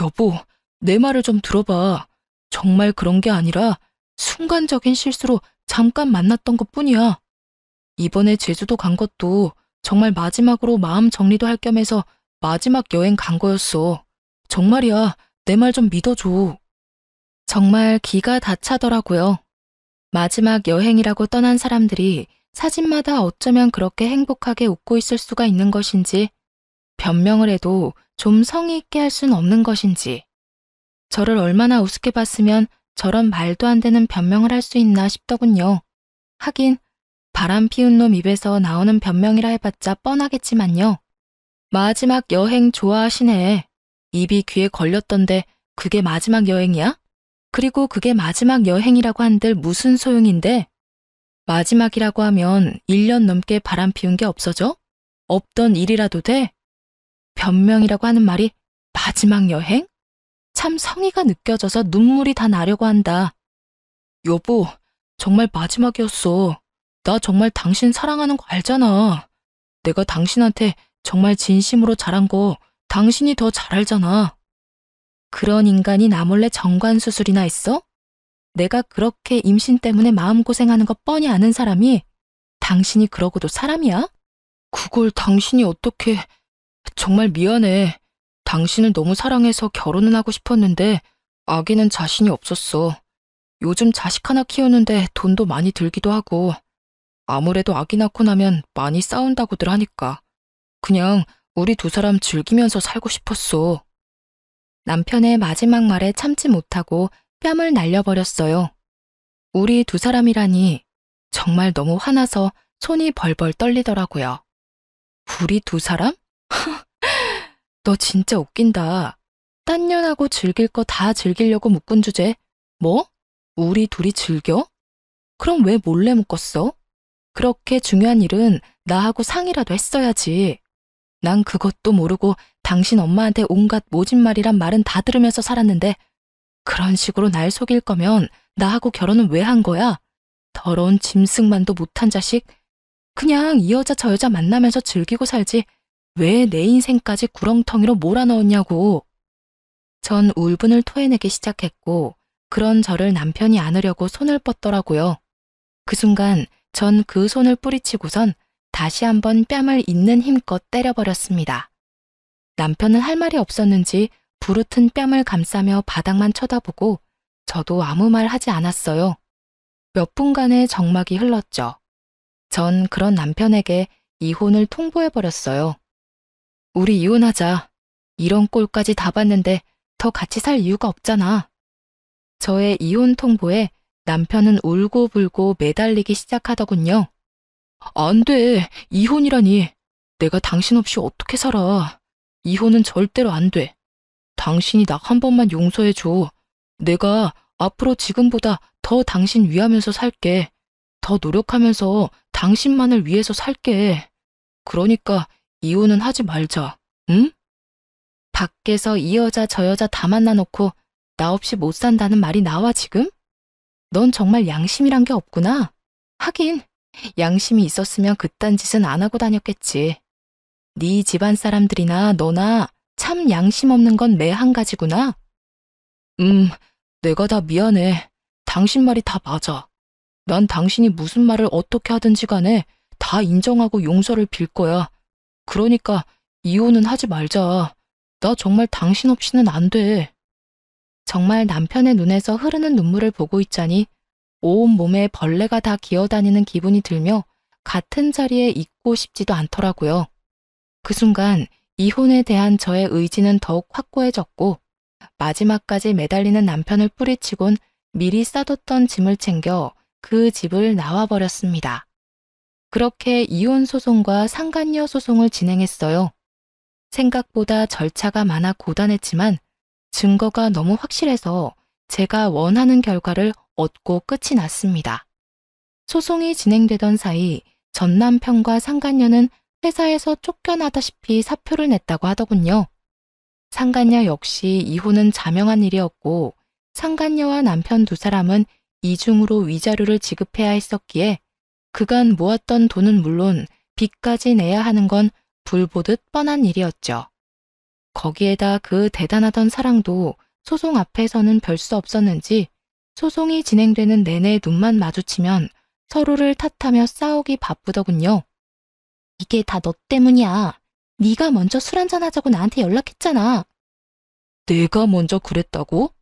여보, 내 말을 좀 들어봐. 정말 그런 게 아니라 순간적인 실수로 잠깐 만났던 것뿐이야. 이번에 제주도 간 것도 정말 마지막으로 마음 정리도 할 겸해서 마지막 여행 간 거였어. 정말이야. 내 말 좀 믿어줘. 정말 기가 다 차더라고요. 마지막 여행이라고 떠난 사람들이 사진마다 어쩌면 그렇게 행복하게 웃고 있을 수가 있는 것인지, 변명을 해도 좀 성의 있게 할 순 없는 것인지, 저를 얼마나 우습게 봤으면 저런 말도 안 되는 변명을 할 수 있나 싶더군요. 하긴 바람 피운 놈 입에서 나오는 변명이라 해봤자 뻔하겠지만요. 마지막 여행 좋아하시네. 입이 귀에 걸렸던데 그게 마지막 여행이야? 그리고 그게 마지막 여행이라고 한들 무슨 소용인데? 마지막이라고 하면 1년 넘게 바람 피운 게 없어져? 없던 일이라도 돼? 변명이라고 하는 말이 마지막 여행? 참 성의가 느껴져서 눈물이 다 나려고 한다. 여보, 정말 마지막이었어. 나 정말 당신 사랑하는 거 알잖아. 내가 당신한테 정말 진심으로 잘한 거 당신이 더 잘 알잖아. 그런 인간이 나 몰래 정관수술이나 했어? 내가 그렇게 임신 때문에 마음고생하는 거 뻔히 아는 사람이 당신이 그러고도 사람이야? 그걸 당신이 어떻게... 정말 미안해. 당신을 너무 사랑해서 결혼은 하고 싶었는데 아기는 자신이 없었어. 요즘 자식 하나 키우는데 돈도 많이 들기도 하고 아무래도 아기 낳고 나면 많이 싸운다고들 하니까 그냥 우리 두 사람 즐기면서 살고 싶었어. 남편의 마지막 말에 참지 못하고 뺨을 날려버렸어요. 우리 두 사람이라니 정말 너무 화나서 손이 벌벌 떨리더라고요. 우리 두 사람? 너 진짜 웃긴다. 딴 년하고 즐길 거 다 즐기려고 묶은 주제. 뭐? 우리 둘이 즐겨? 그럼 왜 몰래 묶었어? 그렇게 중요한 일은 나하고 상의라도 했어야지. 난 그것도 모르고 당신 엄마한테 온갖 모진말이란 말은 다 들으면서 살았는데 그런 식으로 날 속일 거면 나하고 결혼은 왜 한 거야? 더러운 짐승만도 못한 자식. 그냥 이 여자 저 여자 만나면서 즐기고 살지 왜 내 인생까지 구렁텅이로 몰아넣었냐고. 전 울분을 토해내기 시작했고 그런 저를 남편이 안으려고 손을 뻗더라고요. 그 순간 전 그 손을 뿌리치고선 다시 한번 뺨을 있는 힘껏 때려버렸습니다. 남편은 할 말이 없었는지 부르튼 뺨을 감싸며 바닥만 쳐다보고 저도 아무 말 하지 않았어요. 몇 분간의 정막이 흘렀죠. 전 그런 남편에게 이혼을 통보해버렸어요. 우리 이혼하자. 이런 꼴까지 다 봤는데 더 같이 살 이유가 없잖아. 저의 이혼 통보에 남편은 울고불고 매달리기 시작하더군요. 안 돼. 이혼이라니. 내가 당신 없이 어떻게 살아. 이혼은 절대로 안 돼. 당신이 나 한 번만 용서해줘. 내가 앞으로 지금보다 더 당신 위하면서 살게. 더 노력하면서 당신만을 위해서 살게. 그러니까 이혼은 하지 말자. 응? 밖에서 이 여자 저 여자 다 만나놓고 나 없이 못 산다는 말이 나와 지금? 넌 정말 양심이란 게 없구나. 하긴 양심이 있었으면 그딴 짓은 안 하고 다녔겠지. 네 집안 사람들이나 너나 참 양심 없는 건 매 한 가지구나. 내가 다 미안해. 당신 말이 다 맞아. 난 당신이 무슨 말을 어떻게 하든지 간에 다 인정하고 용서를 빌 거야. 그러니까 이혼은 하지 말자. 나 정말 당신 없이는 안 돼. 정말 남편의 눈에서 흐르는 눈물을 보고 있자니 온 몸에 벌레가 다 기어다니는 기분이 들며 같은 자리에 있고 싶지도 않더라고요. 그 순간 이혼에 대한 저의 의지는 더욱 확고해졌고 마지막까지 매달리는 남편을 뿌리치곤 미리 싸뒀던 짐을 챙겨 그 집을 나와버렸습니다. 그렇게 이혼 소송과 상간녀 소송을 진행했어요. 생각보다 절차가 많아 고단했지만 증거가 너무 확실해서 제가 원하는 결과를 얻고 끝이 났습니다. 소송이 진행되던 사이 전 남편과 상간녀는 회사에서 쫓겨나다시피 사표를 냈다고 하더군요. 상간녀 역시 이혼은 자명한 일이었고 상간녀와 남편 두 사람은 이중으로 위자료를 지급해야 했었기에 그간 모았던 돈은 물론 빚까지 내야 하는 건 불보듯 뻔한 일이었죠. 거기에다 그 대단하던 사랑도 소송 앞에서는 별 수 없었는지 소송이 진행되는 내내 눈만 마주치면 서로를 탓하며 싸우기 바쁘더군요. 이게 다 너 때문이야. 네가 먼저 술 한잔하자고 나한테 연락했잖아. 내가 먼저 그랬다고?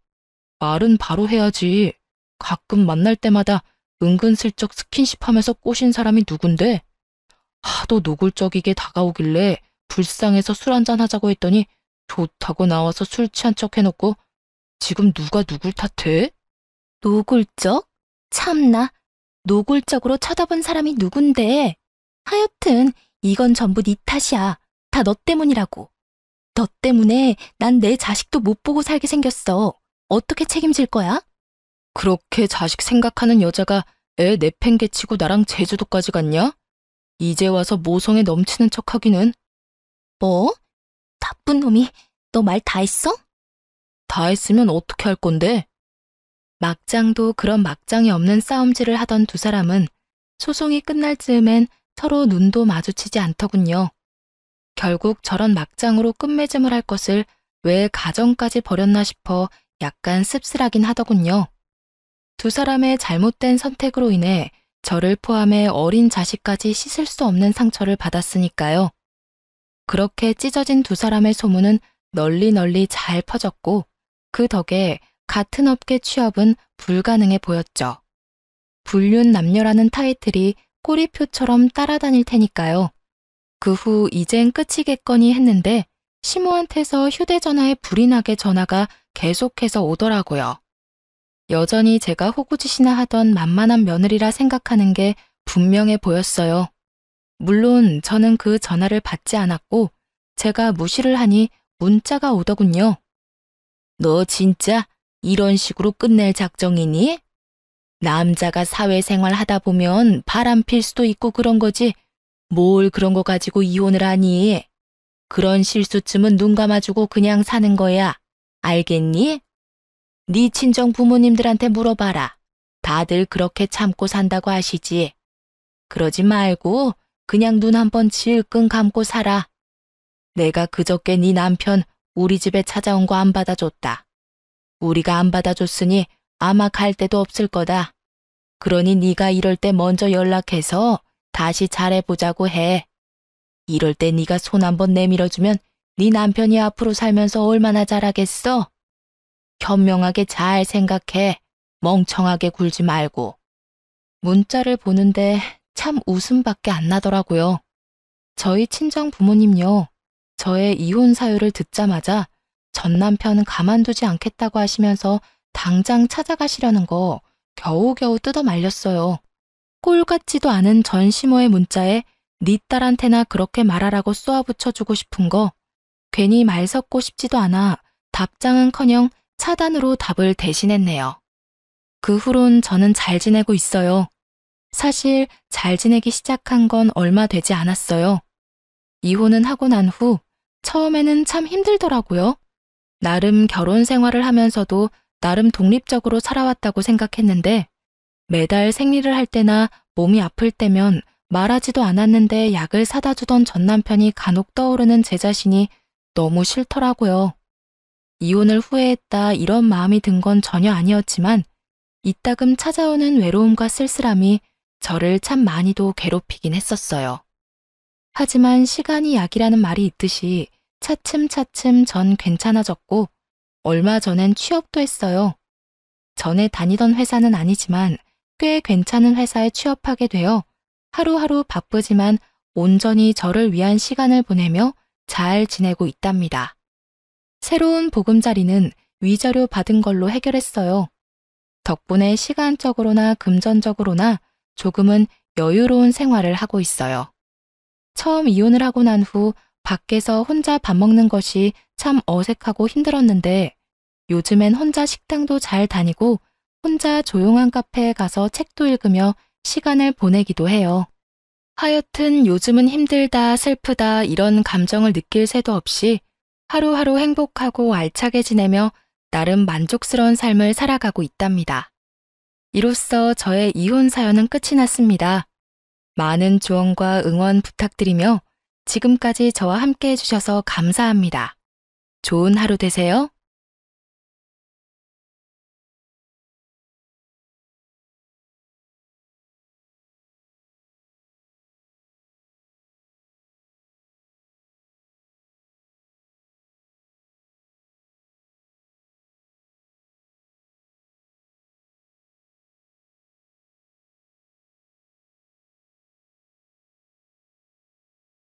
말은 바로 해야지. 가끔 만날 때마다 은근슬쩍 스킨십하면서 꼬신 사람이 누군데? 하도 노골적이게 다가오길래 불쌍해서 술 한잔하자고 했더니 좋다고 나와서 술 취한 척 해놓고 지금 누가 누굴 탓해? 노골적? 참나, 노골적으로 쳐다본 사람이 누군데? 하여튼 이건 전부 네 탓이야. 다 너 때문이라고. 너 때문에 난 내 자식도 못 보고 살게 생겼어. 어떻게 책임질 거야? 그렇게 자식 생각하는 여자가 애 내팽개치고 나랑 제주도까지 갔냐? 이제 와서 모성에 넘치는 척하기는. 뭐? 나쁜 놈이 너 말 다 했어? 다 했으면 어떻게 할 건데? 막장도 그런 막장이 없는 싸움질을 하던 두 사람은 소송이 끝날 즈음엔 서로 눈도 마주치지 않더군요. 결국 저런 막장으로 끝맺음을 할 것을 왜 가정까지 버렸나 싶어 약간 씁쓸하긴 하더군요. 두 사람의 잘못된 선택으로 인해 저를 포함해 어린 자식까지 씻을 수 없는 상처를 받았으니까요. 그렇게 찢어진 두 사람의 소문은 널리 널리 잘 퍼졌고 그 덕에 같은 업계 취업은 불가능해 보였죠. 불륜 남녀라는 타이틀이 꼬리표처럼 따라다닐 테니까요. 그 후 이젠 끝이겠거니 했는데 시모한테서 휴대전화에 불이 나게 전화가 계속해서 오더라고요. 여전히 제가 호구짓이나 하던 만만한 며느리라 생각하는 게 분명해 보였어요. 물론 저는 그 전화를 받지 않았고 제가 무시를 하니 문자가 오더군요. 너 진짜 이런 식으로 끝낼 작정이니? 남자가 사회생활 하다 보면 바람필 수도 있고 그런 거지. 뭘 그런 거 가지고 이혼을 하니? 그런 실수쯤은 눈 감아주고 그냥 사는 거야. 알겠니? 네 친정 부모님들한테 물어봐라. 다들 그렇게 참고 산다고 하시지. 그러지 말고 그냥 눈 한번 질끈 감고 살아. 내가 그저께 네 남편 우리 집에 찾아온 거 안 받아줬다. 우리가 안 받아줬으니 아마 갈 데도 없을 거다. 그러니 네가 이럴 때 먼저 연락해서 다시 잘해보자고 해. 이럴 때 네가 손 한번 내밀어주면 네 남편이 앞으로 살면서 얼마나 잘하겠어? 현명하게 잘 생각해. 멍청하게 굴지 말고. 문자를 보는데 참 웃음밖에 안 나더라고요. 저희 친정 부모님요. 저의 이혼 사유를 듣자마자 전 남편은 가만두지 않겠다고 하시면서 당장 찾아가시려는 거 겨우겨우 뜯어 말렸어요. 꼴 같지도 않은 전시모의 문자에 네 딸한테나 그렇게 말하라고 쏘아붙여주고 싶은 거 괜히 말 섞고 싶지도 않아 답장은커녕 차단으로 답을 대신했네요. 그 후론 저는 잘 지내고 있어요. 사실 잘 지내기 시작한 건 얼마 되지 않았어요. 이혼은 하고 난 후 처음에는 참 힘들더라고요. 나름 결혼 생활을 하면서도 나름 독립적으로 살아왔다고 생각했는데 매달 생리를 할 때나 몸이 아플 때면 말하지도 않았는데 약을 사다 주던 전 남편이 간혹 떠오르는 제 자신이 너무 싫더라고요. 이혼을 후회했다 이런 마음이 든 건 전혀 아니었지만 이따금 찾아오는 외로움과 쓸쓸함이 저를 참 많이도 괴롭히긴 했었어요. 하지만 시간이 약이라는 말이 있듯이 차츰차츰 전 괜찮아졌고 얼마 전엔 취업도 했어요. 전에 다니던 회사는 아니지만 꽤 괜찮은 회사에 취업하게 되어 하루하루 바쁘지만 온전히 저를 위한 시간을 보내며 잘 지내고 있답니다. 새로운 보금자리는 위자료 받은 걸로 해결했어요. 덕분에 시간적으로나 금전적으로나 조금은 여유로운 생활을 하고 있어요. 처음 이혼을 하고 난 후 밖에서 혼자 밥 먹는 것이 참 어색하고 힘들었는데 요즘엔 혼자 식당도 잘 다니고 혼자 조용한 카페에 가서 책도 읽으며 시간을 보내기도 해요. 하여튼 요즘은 힘들다, 슬프다 이런 감정을 느낄 새도 없이 하루하루 행복하고 알차게 지내며 나름 만족스러운 삶을 살아가고 있답니다. 이로써 저의 이혼 사연은 끝이 났습니다. 많은 조언과 응원 부탁드리며 지금까지 저와 함께 해주셔서 감사합니다. 좋은 하루 되세요.